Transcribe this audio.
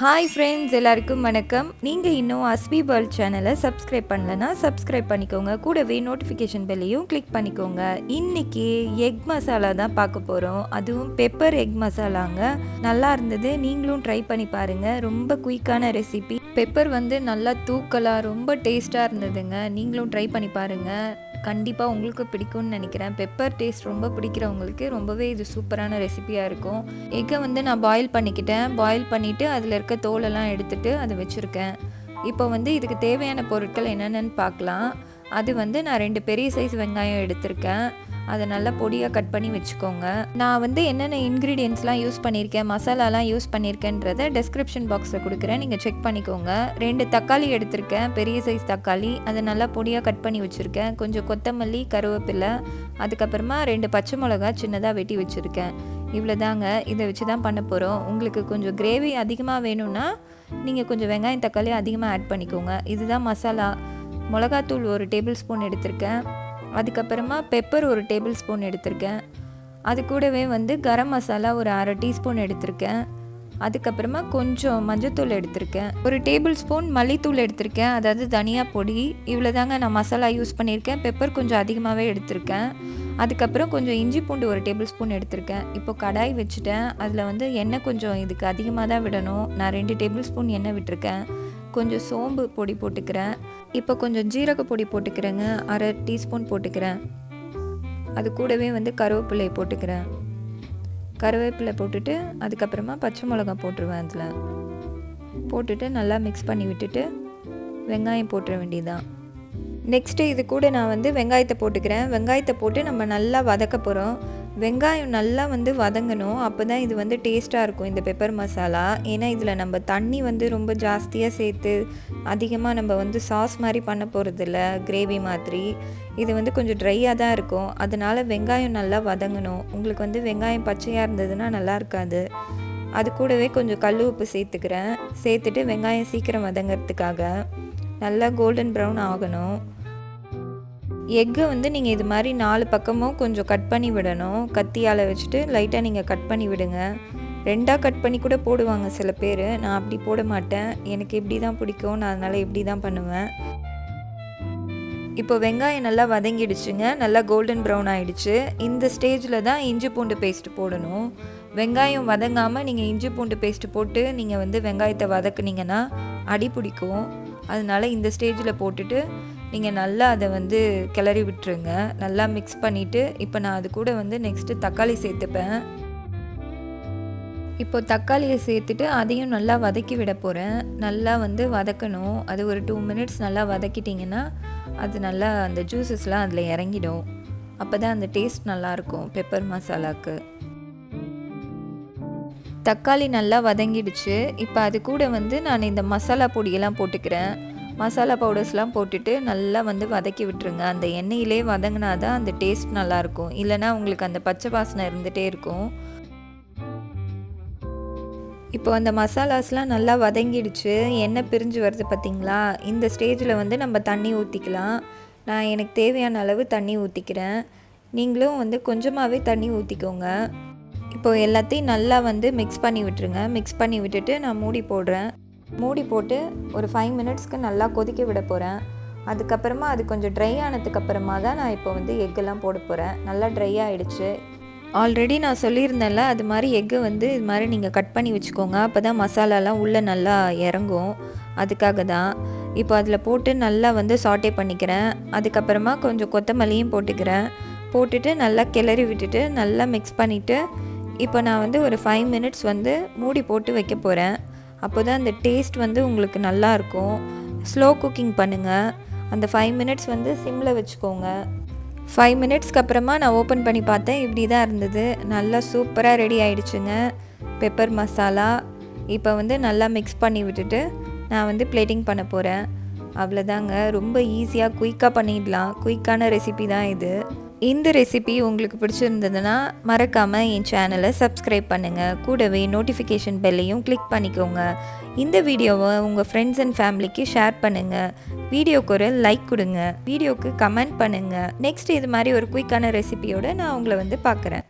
Hi friends, எல்லாருக்கும் வணக்கம். நீங்கள் இன்னும் அஸ்வி வேர்ல்ட் சேனலை சப்ஸ்கிரைப் பண்ணலன்னா சப்ஸ்கிரைப் பண்ணிக்கோங்க. கூடவே நோட்டிஃபிகேஷன் பெல்லையும் கிளிக் பண்ணிக்கோங்க. இன்றைக்கி எக் மசாலா தான் பார்க்க போகிறோம். அதுவும் பெப்பர் எக் மசாலாங்க. நல்லா இருந்தது, நீங்களும் ட்ரை பண்ணி பாருங்கள். ரொம்ப குயிக்கான ரெசிபி. பெப்பர் நல்லா தூக்கலாக ரொம்ப டேஸ்ட்டாக இருந்ததுங்க. நீங்களும் ட்ரை பண்ணி பாருங்கள். கண்டிப்பாக உங்களுக்கு பிடிக்கும்னு நினைக்கிறேன். பெப்பர் டேஸ்ட் ரொம்ப பிடிக்கிறவங்களுக்கு ரொம்பவே இது சூப்பரான ரெசிபியாக இருக்கும். எக்கை நான் பாயில் பண்ணிக்கிட்டேன். பாயில் பண்ணிவிட்டு அதில் இருக்க தோலெல்லாம் எடுத்துகிட்டு அதை வச்சுருக்கேன். இப்போ இதுக்கு தேவையான பொருட்கள் என்னென்னு பார்க்கலாம். அது நான் 2 பெரிய சைஸ் வெங்காயம் எடுத்திருக்கேன். அதை நல்லா பொடியாக கட் பண்ணி வச்சுக்கோங்க. நான் என்னென்ன இன்க்ரீடியன்ட்ஸ்லாம் யூஸ் பண்ணியிருக்கேன், மசாலாலாம் யூஸ் பண்ணியிருக்கேன்றதை டெஸ்கிரிப்ஷன் பாக்ஸில் கொடுக்குறேன், நீங்கள் செக் பண்ணிக்கோங்க. 2 தக்காளி எடுத்திருக்கேன், பெரிய சைஸ் தக்காளி. அதை நல்லா பொடியாக கட் பண்ணி வச்சுருக்கேன். கொஞ்சம் கொத்தமல்லி, கருவேப்பிலை, அதுக்கப்புறமா 2 பச்சை மிளகா சின்னதாக வெட்டி வச்சுருக்கேன். இவ்வளோ தாங்க. இதை வச்சு தான் பண்ண போகிறோம். உங்களுக்கு கொஞ்சம் கிரேவி அதிகமாக வேணும்னா நீங்கள் கொஞ்சம் வெங்காயம் தக்காளி அதிகமாக ஆட் பண்ணிக்கோங்க. இதுதான் மசாலா. மிளகாத்தூள் 1 டேபிள் ஸ்பூன் எடுத்திருக்கேன். அதுக்கப்புறமா பெப்பர் 1 டேபிள் ஸ்பூன் எடுத்திருக்கேன். அது கூடவே கரம் மசாலா ஒரு 1/2 டீஸ்பூன் எடுத்திருக்கேன். அதுக்கப்புறமா கொஞ்சம் மஞ்சத்தூள் எடுத்திருக்கேன். 1 டேபிள் ஸ்பூன் மல்லித்தூள் எடுத்திருக்கேன், அதாவது தனியா பொடி. இவ்வளோ தாங்க நான் மசாலா யூஸ் பண்ணியிருக்கேன். பெப்பர் கொஞ்சம் அதிகமாகவே எடுத்திருக்கேன். அதுக்கப்புறம் கொஞ்சம் இஞ்சி பூண்டு 1 டேபிள் ஸ்பூன் எடுத்திருக்கேன். இப்போ கடாய் வச்சுட்டேன். அதில் எண்ணெய் கொஞ்சம் இதுக்கு அதிகமாக தான் விடணும். நான் 2 டேபிள் ஸ்பூன் எண்ணெய் விட்டுருக்கேன். கொஞ்சம் சோம்பு பொடி போட்டுக்கிறேன். இப்போ கொஞ்சம் ஜீரக பொடி போட்டுக்கிறேங்க, 1/2 டீஸ்பூன் போட்டுக்கிறேன். அது கூடவே கருவேப்பிலை போட்டுக்கிறேன். கருவேப்பிலை போட்டுட்டு அதுக்கப்புறமா பச்சை மிளகா போட்டுருவேன். அதில் போட்டுட்டு நல்லா மிக்ஸ் பண்ணி விட்டுட்டு வெங்காயம் போட்டுற வேண்டியதுதான். நெக்ஸ்ட்டு இது கூட நான் வெங்காயத்தை போட்டுக்கிறேன். வெங்காயத்தை போட்டு நம்ம நல்லா வதக்க போகிறோம். வெங்காயம் நல்லா வதங்கணும். அப்போ தான் இது டேஸ்ட்டாக இருக்கும் இந்த பெப்பர் மசாலா. ஏன்னா இதில் நம்ம தண்ணி ரொம்ப ஜாஸ்தியாக சேர்த்து அதிகமாக நம்ம சாஸ் மாதிரி பண்ண போகிறதில்ல, கிரேவி மாதிரி. இது கொஞ்சம் ட்ரையாக தான் இருக்கும். அதனால் வெங்காயம் நல்லா வதங்கணும். உங்களுக்கு வெங்காயம் பச்சையாக இருந்ததுன்னா நல்லா இருக்காது. அது கூடவே கொஞ்சம் கல் உப்பு சேர்த்துக்கிறேன். சேர்த்துட்டு வெங்காயம் சீக்கிரம் வதங்கிறதுக்காக நல்லா கோல்டன் ப்ரௌன் ஆகணும். எக்கு நீங்கள் இது மாதிரி 4 பக்கமும் கொஞ்சம் கட் பண்ணி விடணும். கத்தியால் வச்சுட்டு லைட்டாக நீங்கள் கட் பண்ணி விடுங்க. 2ஆக கட் பண்ணி கூட போடுவாங்க சில பேர். நான் அப்படி போட மாட்டேன். எனக்கு இப்படி தான் பிடிக்கும். நான் அதனால் இப்படி தான் பண்ணுவேன். இப்போ வெங்காயம் நல்லா வதங்கிடுச்சுங்க. நல்லா கோல்டன் ப்ரௌன் ஆகிடுச்சு. இந்த ஸ்டேஜில் தான் இஞ்சி பூண்டு பேஸ்ட்டு போடணும். வெங்காயம் வதங்காமல் நீங்கள் இஞ்சி பூண்டு பேஸ்ட்டு போட்டு நீங்கள் வெங்காயத்தை வதக்குனீங்கன்னா அடி பிடிக்கும். அதனால் இந்த ஸ்டேஜில் போட்டுட்டு நீங்கள் நல்லா அதை கிளறி விட்டுருங்க. நல்லா மிக்ஸ் பண்ணிவிட்டு இப்போ நான் அது கூட நெக்ஸ்ட்டு தக்காளி சேர்த்துப்பேன். இப்போ தக்காளியை சேர்த்துட்டு அதையும் நல்லா வதக்கி விட போகிறேன். நல்லா வதக்கணும். அது ஒரு 2 மினிட்ஸ் நல்லா வதக்கிட்டிங்கன்னா அது நல்லா அந்த ஜூஸஸ்லாம் அதில் இறங்கிடும். அப்போ தான் அந்த டேஸ்ட் நல்லாயிருக்கும் பெப்பர் மசாலாவுக்கு. தக்காளி நல்லா வதங்கிடுச்சு. இப்போ அது கூட நான் இந்த மசாலா பொடியெல்லாம் போட்டுக்கிறேன். மசாலா பவுடர்ஸ்லாம் போட்டுட்டு நல்லா வதக்கி விட்டுருங்க. அந்த எண்ணெயிலே வதங்கினா தான் அந்த டேஸ்ட் நல்லாயிருக்கும். இல்லைனா உங்களுக்கு அந்த பச்சை வாசனை இருந்துகிட்டே இருக்கும். இப்போ அந்த மசாலாஸ்லாம் நல்லா வதங்கிடுச்சு. எண்ணெய் பிரிஞ்சு வருது பார்த்திங்களா? இந்த ஸ்டேஜில் நம்ம தண்ணி ஊற்றிக்கலாம். நான் எனக்கு தேவையான அளவு தண்ணி ஊற்றிக்கிறேன். நீங்களும் கொஞ்சமாகவே தண்ணி ஊற்றிக்கோங்க. இப்போது எல்லாத்தையும் நல்லா மிக்ஸ் பண்ணி விட்டுருங்க. மிக்ஸ் பண்ணி விட்டுட்டு நான் மூடி போடுறேன். மூடி போட்டு ஒரு 5 மினிட்ஸ்க்கு நல்லா கொதிக்க விட போகிறேன். அதுக்கப்புறமா அது கொஞ்சம் ட்ரை ஆனதுக்கப்புறமா தான் நான் இப்போ எக்கெல்லாம் போட போகிறேன். நல்லா ட்ரை ஆகிடுச்சு. ஆல்ரெடி நான் சொல்லியிருந்தேன்ல, அது மாதிரி எக்கு இது மாதிரி நீங்கள் கட் பண்ணி வச்சுக்கோங்க. அப்போ தான் மசாலாலாம் உள்ளே நல்லா இறங்கும். அதுக்காக தான். இப்போ அதில் போட்டு நல்லா சாட்டே பண்ணிக்கிறேன். அதுக்கப்புறமா கொஞ்சம் கொத்தமல்லியும் போட்டுக்கிறேன். போட்டுட்டு நல்லா கிளறி விட்டுட்டு நல்லா மிக்ஸ் பண்ணிவிட்டு இப்போ நான் ஒரு 5 மினிட்ஸ் மூடி போட்டு வைக்க போகிறேன். அப்போ தான் அந்த டேஸ்ட் உங்களுக்கு நல்லாயிருக்கும். ஸ்லோ குக்கிங் பண்ணுங்கள். அந்த 5 மினிட்ஸ் சிம்மில் வச்சுக்கோங்க. 5 மினிட்ஸ்க்கு அப்புறமா நான் ஓப்பன் பண்ணி பார்த்தேன். இப்படி தான் இருந்தது. நல்லா சூப்பராக ரெடி ஆகிடுச்சுங்க பெப்பர் மசாலா. இப்போ நல்லா மிக்ஸ் பண்ணி விட்டுட்டு நான் பிளேட்டிங் பண்ண போகிறேன். அவ்வளோதாங்க. ரொம்ப ஈஸியாக குயிக்காக பண்ணிடலாம். குயிக்கான ரெசிபி தான் இது. இந்த ரெசிபி உங்களுக்கு பிடிச்சிருந்ததுன்னா மறக்காமல் என் சேனலை சப்ஸ்கிரைப் பண்ணுங்கள். கூடவே நோட்டிஃபிகேஷன் பெல்லையும் கிளிக் பண்ணிக்கோங்க. இந்த வீடியோவை உங்கள் ஃப்ரெண்ட்ஸ் அண்ட் ஃபேமிலிக்கு ஷேர் பண்ணுங்கள். வீடியோக்கு ஒரு லைக் கொடுங்க. வீடியோக்கு கமெண்ட் பண்ணுங்கள். நெக்ஸ்ட் இது மாதிரி ஒரு குயிக்கான ரெசிபியோடு நான் உங்களை பார்க்குறேன்.